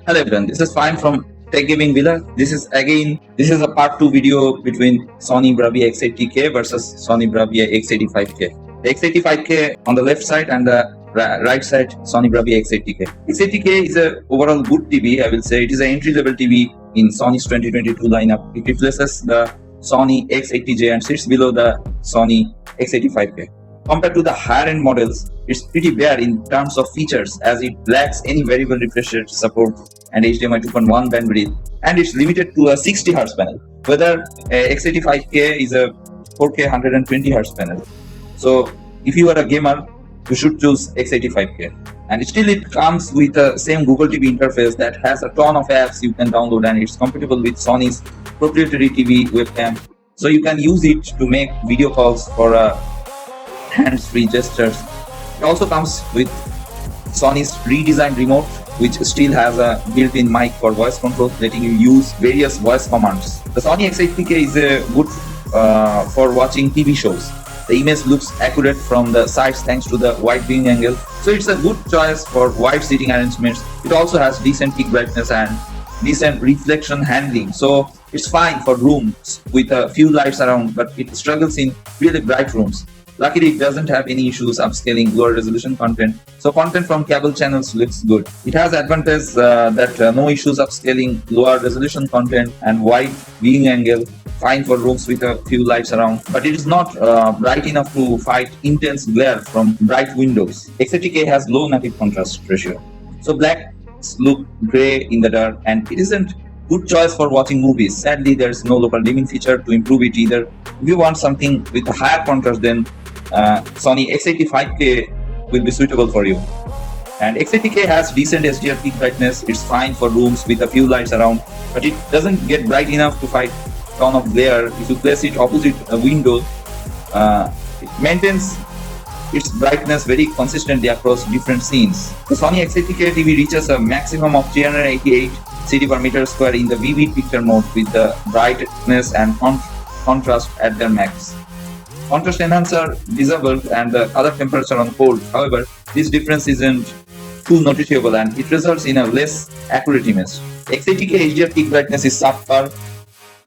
Hello everyone, this is Fine from Tech Gaming Villa. This is a part 2 video between Sony Bravia X80K versus Sony Bravia X85K. The X85K on the left side and the right side Sony Bravia X80K. X80K is a overall good TV. I will say it is an entry level TV in Sony's 2022 lineup. It replaces the Sony X80J and sits below the Sony X85K. Compared to the higher end models, it's pretty bare in terms of features as it lacks any variable refresh rate support and HDMI 2.1 bandwidth, and it's limited to a 60Hz panel. Whether X85K is a 4K 120Hz panel. So if you are a gamer, you should choose X85K. And still it comes with the same Google TV interface that has a ton of apps you can download, and it's compatible with Sony's proprietary TV webcam. So you can use it to make video calls for hands-free gestures. It also comes with Sony's redesigned remote, which still has a built-in mic for voice control, letting you use various voice commands. The Sony X80K is good for watching TV shows. The image looks accurate from the sides thanks to the wide viewing angle, so it's a good choice for wide seating arrangements. It also has decent peak brightness and decent reflection handling, so it's fine for rooms with a few lights around, but it struggles in really bright rooms. Luckily, it doesn't have any issues upscaling lower resolution content, so content from cable channels looks good. It has advantage that no issues upscaling lower resolution content and wide viewing angle, fine for rooms with a few lights around, but it is not bright enough to fight intense glare from bright windows. X80K has low native contrast ratio, so blacks look grey in the dark, and it isn't good choice for watching movies. Sadly, there is no local dimming feature to improve it either. If you want something with a higher contrast, then Sony X85K will be suitable for you. And X80K has decent SDR peak brightness. It's fine for rooms with a few lights around, but it doesn't get bright enough to fight ton of glare. If you place it opposite a window, it maintains its brightness very consistently across different scenes. The Sony X80K TV reaches a maximum of 388 CD per meter square in the vivid picture mode with the brightness and contrast at their max. Contrast enhancer disabled and the color temperature on cold. However, this difference isn't too noticeable and it results in a less accurate image. X80K HDR peak brightness is subpar,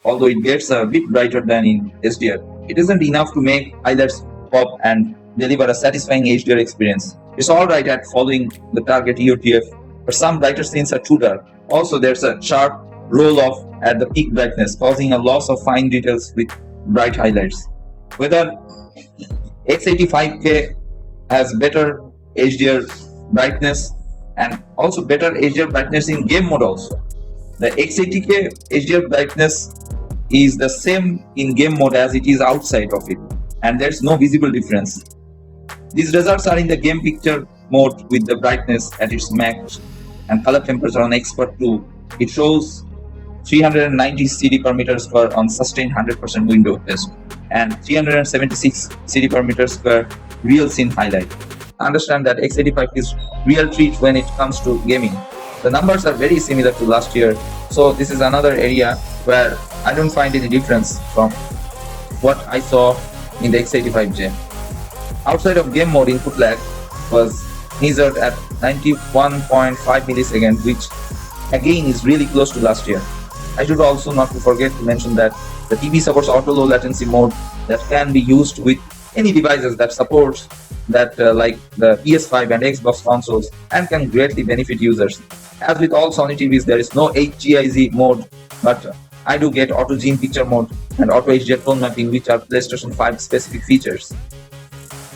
although it gets a bit brighter than in SDR. It isn't enough to make highlights pop and deliver a satisfying HDR experience. It's alright at following the target EOTF, but some brighter scenes are too dark. Also, there's a sharp roll-off at the peak brightness, causing a loss of fine details with bright highlights. Whether X85K has better HDR brightness and also better HDR brightness in game mode also. The X80K HDR brightness is the same in game mode as it is outside of it, and there's no visible difference. These results are in the game picture mode with the brightness at its max and color temperature on Expert 2. It shows 390 CD per meter square on sustained 100% window test and 376 CD per meter square real scene highlight. Understand that X85 is real treat when it comes to gaming. The numbers are very similar to last year, so this is another area where I don't find any difference from what I saw in the X85J. Outside of game mode, input lag was measured at 91.5 milliseconds, which again is really close to last year. I should also not to forget to mention that the TV supports auto low latency mode that can be used with any devices that supports that like the PS5 and Xbox consoles, and can greatly benefit users. As with all Sony TVs, there is no HGIZ mode, but I do get auto gene picture mode and auto HDR tone mapping, which are PlayStation 5 specific features.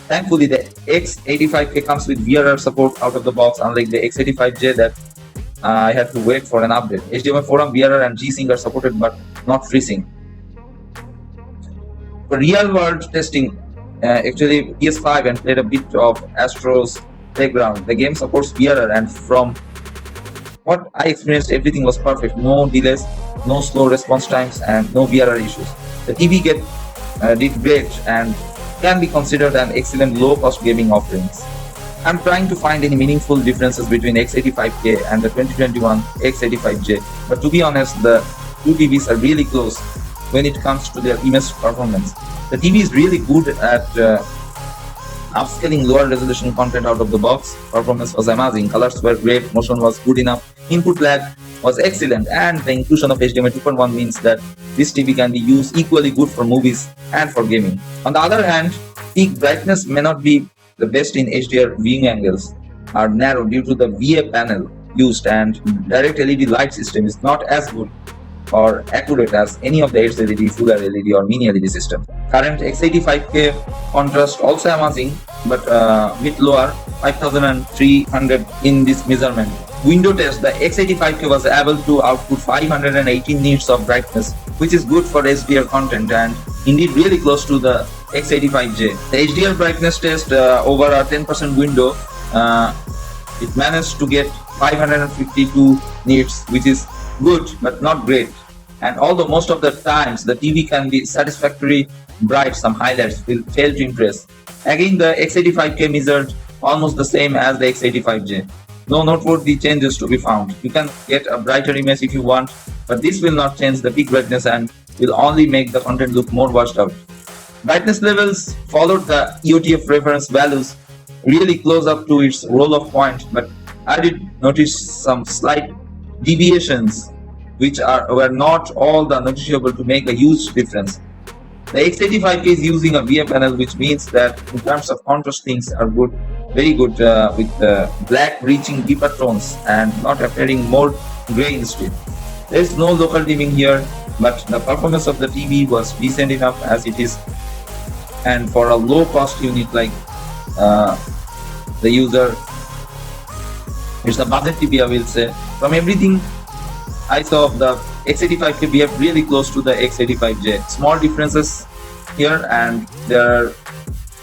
Thankfully, the X85K comes with VRR support out of the box, unlike the X85J that I had to wait for an update. HDMI 4 VRR and G-Sync are supported but not FreeSync. For real-world testing, actually PS5 and played a bit of Astro's Playground. The game supports VRR, and from what I experienced, everything was perfect. No delays, no slow response times, and no VRR issues. The TV did great and can be considered an excellent low-cost gaming offerings. I'm trying to find any meaningful differences between X85K and the 2021 X85J, but to be honest, the two TVs are really close when it comes to their image performance. The TV is really good at upscaling lower resolution content out of the box. Performance was amazing, colors were great, motion was good enough, Input lag was excellent, and the inclusion of HDMI 2.1 means that this TV can be used equally good for movies and for gaming. On the other hand, peak brightness may not be the best in HDR. Viewing angles are narrow due to the VA panel used, and direct LED light system is not as good or accurate as any of the LED, full LED or mini LED system. Current X85K contrast also amazing, but bit lower, 5300 in this measurement. Window test, the X85K was able to output 518 nits of brightness, which is good for HDR content and indeed really close to the X85J. The HDR brightness test over a 10% window, it managed to get 552 nits, which is good but not great. And although most of the times the TV can be satisfactory bright, some highlights will fail to impress. Again, the X85K measured almost the same as the X85J. No noteworthy changes to be found. You can get a brighter image if you want, but this will not change the peak brightness and will only make the content look more washed out. Brightness levels followed the EOTF reference values really close up to its roll-off point, but I did notice some slight deviations which were not all the noticeable to make a huge difference. The X85K is using a VA panel, which means that in terms of contrast things are good, very good with black reaching deeper tones and not appearing more grey instead. There is no local dimming here, but the performance of the TV was decent enough as it is, and for a low cost unit like the user, it's a budget TV, I will say. From everything I saw of the X85K behave really close to the X85J. Small differences here and there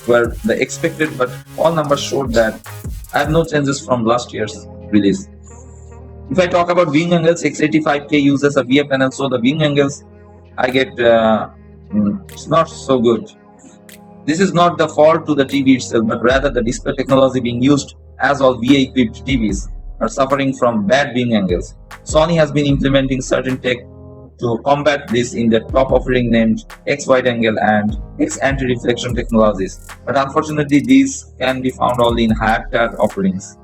were the expected, but all numbers showed that I have no changes from last year's release. If I talk about viewing angles, X85K uses a VA panel, so the viewing angles I get it's not so good. This is not the fault to the TV itself, but rather the display technology being used, as all VA equipped TVs are suffering from bad viewing angles. Sony has been implementing certain tech to combat this in their top offering named X wide angle and X anti-reflection technologies, but unfortunately these can be found only in higher tier offerings.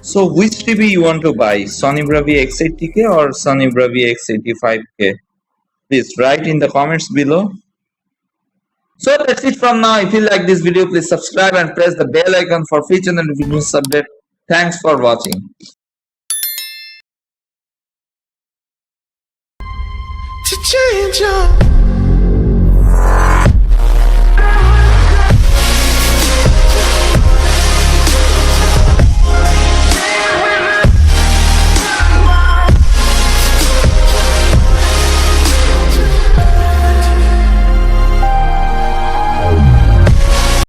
So which TV you want to buy, Sony Bravia X80K or Sony Bravia X85K? Please write in the comments below. So that's it from now. If you like this video, please subscribe and press the bell icon for future notifications update. Thanks for watching. To change your